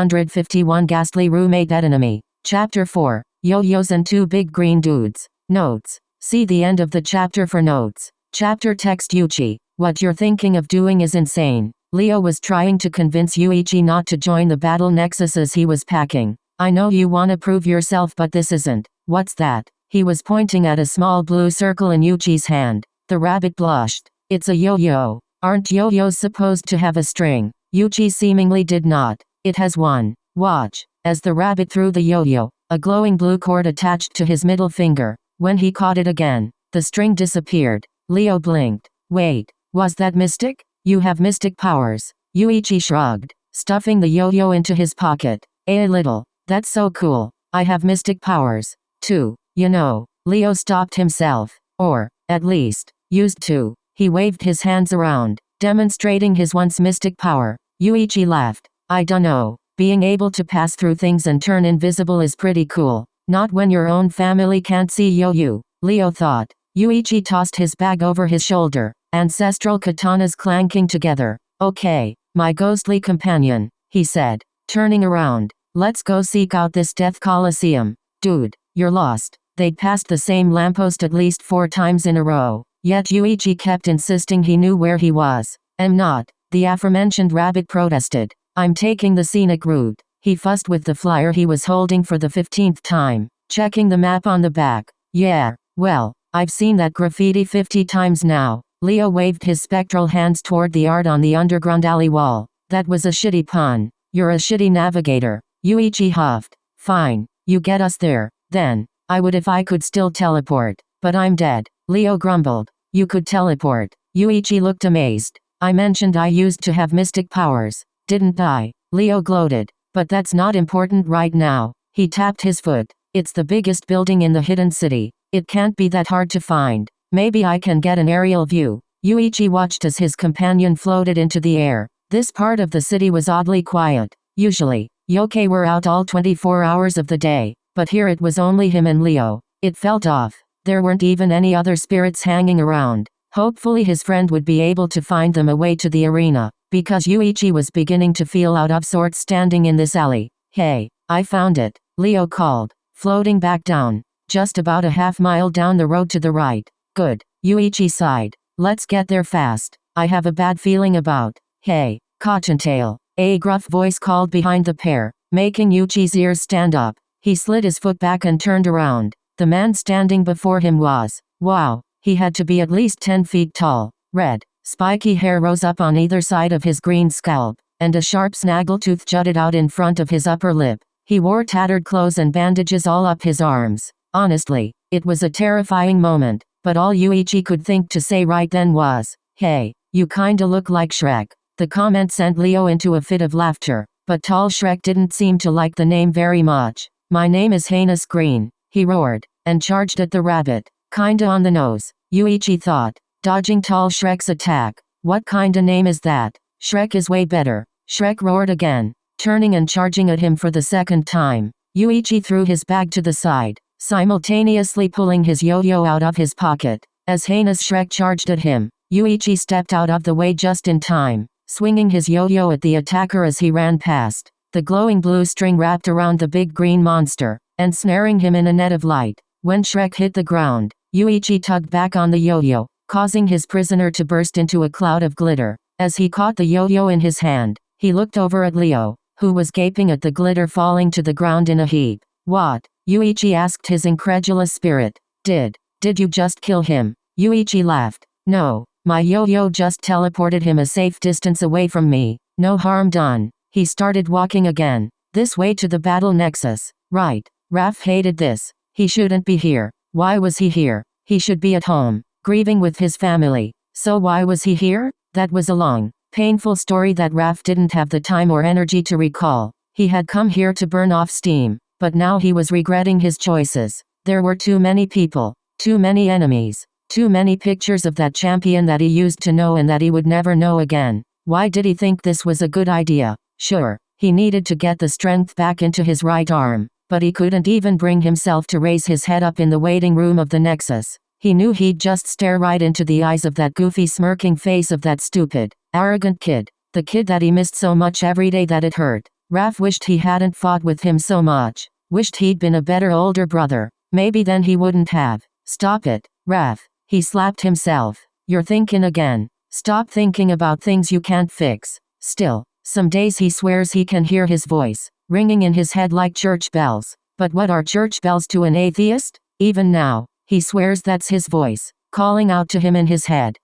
151 Ghastly Roommate Edenemy. Chapter 4. Yo-Yos and Two Big Green Dudes. Notes. See the end of the chapter for notes. Chapter text Yuichi. What you're thinking of doing is insane. Leo was trying to convince Yuichi not to join the battle nexus as he was packing. I know you wanna prove yourself, but this isn't. What's that? He was pointing at a small blue circle in Yuichi's hand. The rabbit blushed. It's a yo-yo. Aren't yo-yos supposed to have a string? Yuichi seemingly did not. It has one. Watch. As the rabbit threw the yo-yo, a glowing blue cord attached to his middle finger. When he caught it again, the string disappeared. Leo blinked. Wait, was that mystic? You have mystic powers. Yuichi shrugged, stuffing the yo-yo into his pocket. A little. That's so cool. I have mystic powers, too. You know. Leo stopped himself. Or, at least, used to. He waved his hands around, demonstrating his once mystic power. Yuichi laughed. I dunno. Being able to pass through things and turn invisible is pretty cool. Not when your own family can't see you, Leo thought. Yuichi tossed his bag over his shoulder, ancestral katanas clanking together. Okay, my ghostly companion, he said, turning around. Let's go seek out this death coliseum. Dude, you're lost. They'd passed the same lamppost at least 4 times in a row, yet Yuichi kept insisting he knew where he was. I'm not, the aforementioned rabbit protested. I'm taking the scenic route. He fussed with the flyer he was holding for the 15th time, checking the map on the back. Yeah, well, I've seen that graffiti 50 times now. Leo waved his spectral hands toward the art on the underground alley wall. That was a shitty pun. You're a shitty navigator. Yuichi huffed. Fine, you get us there, then. I would if I could still teleport, but I'm dead. Leo grumbled. You could teleport. Yuichi looked amazed. I mentioned I used to have mystic powers, didn't I? Leo gloated. But that's not important right now. He tapped his foot. It's the biggest building in the hidden city. It can't be that hard to find. Maybe I can get an aerial view. Yuichi watched as his companion floated into the air. This part of the city was oddly quiet. Usually, yokai were out all 24 hours of the day, but here it was only him and Leo. It felt off. There weren't even any other spirits hanging around. Hopefully his friend would be able to find them a way to the arena, because Yuichi was beginning to feel out of sorts standing in this alley. Hey, I found it, Leo called, floating back down, just about a half-mile down the road to the right. Good, Yuichi sighed. Let's get there fast. I have a bad feeling about. Hey, Cottontail, a gruff voice called behind the pair, making Yuichi's ears stand up. He slid his foot back and turned around. The man standing before him was, wow, he had to be at least 10 feet tall. Red, spiky hair rose up on either side of his green scalp, and a sharp snaggletooth jutted out in front of his upper lip. He wore tattered clothes and bandages all up his arms. Honestly, it was a terrifying moment, but all Yuichi could think to say right then was, hey, you kinda look like Shrek. The comment sent Leo into a fit of laughter, but tall Shrek didn't seem to like the name very much. My name is Heinous Green, he roared, and charged at the rabbit. Kinda on the nose, Yuichi thought, dodging tall Shrek's attack. What kinda name is that? Shrek is way better. Shrek roared again, turning and charging at him for the second time. Yuichi threw his bag to the side, simultaneously pulling his yo-yo out of his pocket. As heinous Shrek charged at him, Yuichi stepped out of the way just in time, swinging his yo-yo at the attacker as he ran past. The glowing blue string wrapped around the big green monster, ensnaring him in a net of light. When Shrek hit the ground, Yuichi tugged back on the yo-yo, causing his prisoner to burst into a cloud of glitter. As he caught the yo-yo in his hand, he looked over at Leo, who was gaping at the glitter falling to the ground in a heap. What? Yuichi asked his incredulous spirit. Did you just kill him? Yuichi laughed. No, my yo-yo just teleported him a safe distance away from me. No harm done. He started walking again, this way to the battle nexus. Right. Raph hated this. He shouldn't be here. Why was he here? He should be at home, grieving with his family. So why was he here? That was a long, painful story that Raph didn't have the time or energy to recall. He had come here to burn off steam, but now he was regretting his choices. There were too many people, too many enemies, too many pictures of that champion that he used to know and that he would never know again. Why did he think this was a good idea? Sure, he needed to get the strength back into his right arm, but he couldn't even bring himself to raise his head up in the waiting room of the Nexus. He knew he'd just stare right into the eyes of that goofy smirking face of that stupid, arrogant kid. The kid that he missed so much every day that it hurt. Raph wished he hadn't fought with him so much. Wished he'd been a better older brother. Maybe then he wouldn't have. Stop it, Raph. He slapped himself. You're thinking again. Stop thinking about things you can't fix. Still, some days he swears he can hear his voice, ringing in his head like church bells. But what are church bells to an atheist? Even now, he swears that's his voice, calling out to him in his head.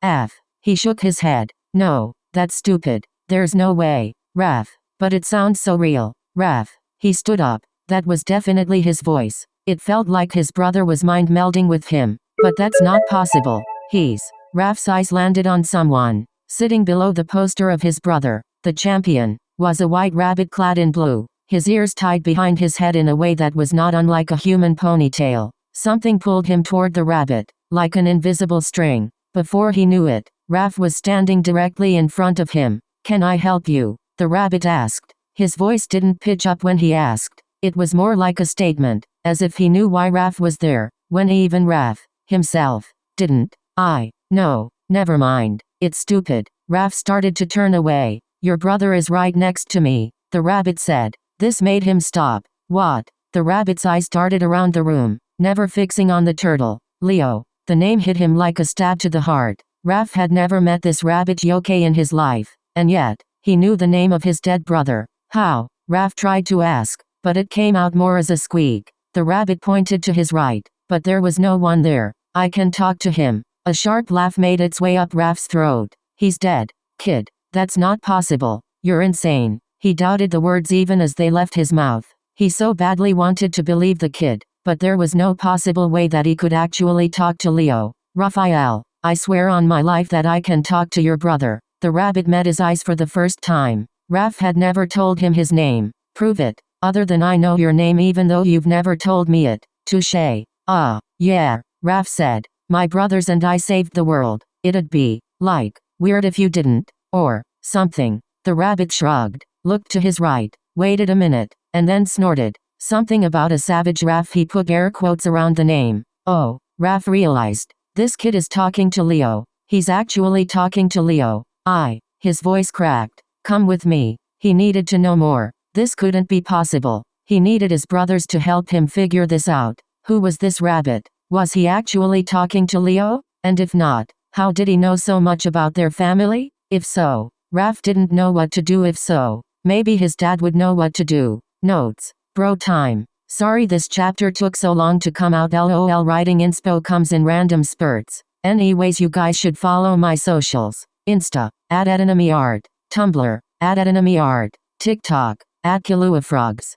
F. He shook his head. No, that's stupid. There's no way. Raph. But it sounds so real. Raph. He stood up. That was definitely his voice. It felt like his brother was mind melding with him. But that's not possible. Raph's eyes landed on someone. Sitting below the poster of his brother, the champion, was a white rabbit clad in blue. His ears tied behind his head in a way that was not unlike a human ponytail. Something pulled him toward the rabbit, like an invisible string. Before he knew it, Raph was standing directly in front of him. Can I help you? The rabbit asked. His voice didn't pitch up when he asked. It was more like a statement, as if he knew why Raph was there, when even Raph, himself, didn't. No, never mind. It's stupid. Raph started to turn away. Your brother is right next to me, the rabbit said. This made him stop. What? The rabbit's eyes darted around the room, never fixing on the turtle. Leo. The name hit him like a stab to the heart. Raph had never met this rabbit yokai in his life, and yet, he knew the name of his dead brother. How? Raph tried to ask, but it came out more as a squeak. The rabbit pointed to his right, but there was no one there. I can talk to him. A sharp laugh made its way up Raph's throat. He's dead. Kid. That's not possible. You're insane. He doubted the words even as they left his mouth. He so badly wanted to believe the kid, but there was no possible way that he could actually talk to Leo. Raphael, I swear on my life that I can talk to your brother. The rabbit met his eyes for the first time. Raph had never told him his name. Prove it. Other than I know your name even though you've never told me it. Touché. Yeah, Raph said. My brothers and I saved the world. It'd be, like, weird if you didn't, or something. The rabbit shrugged, looked to his right, waited a minute, and then snorted. Something about a savage Raph. He put air quotes around the name. Oh, Raph realized. This kid is talking to Leo. He's actually talking to Leo. His voice cracked. Come with me. He needed to know more. This couldn't be possible. He needed his brothers to help him figure this out. Who was this rabbit? Was he actually talking to Leo? And if not, how did he know so much about their family? If so, Raph didn't know what to do. If so, maybe his dad would know what to do. Notes. Bro time. Sorry this chapter took so long to come out. LOL. Writing inspo comes in random spurts. Anyways, you guys should follow my socials. Insta, @Edenemy Art. Tumblr, @Edenemy Art. TikTok, @KiluaFrogs.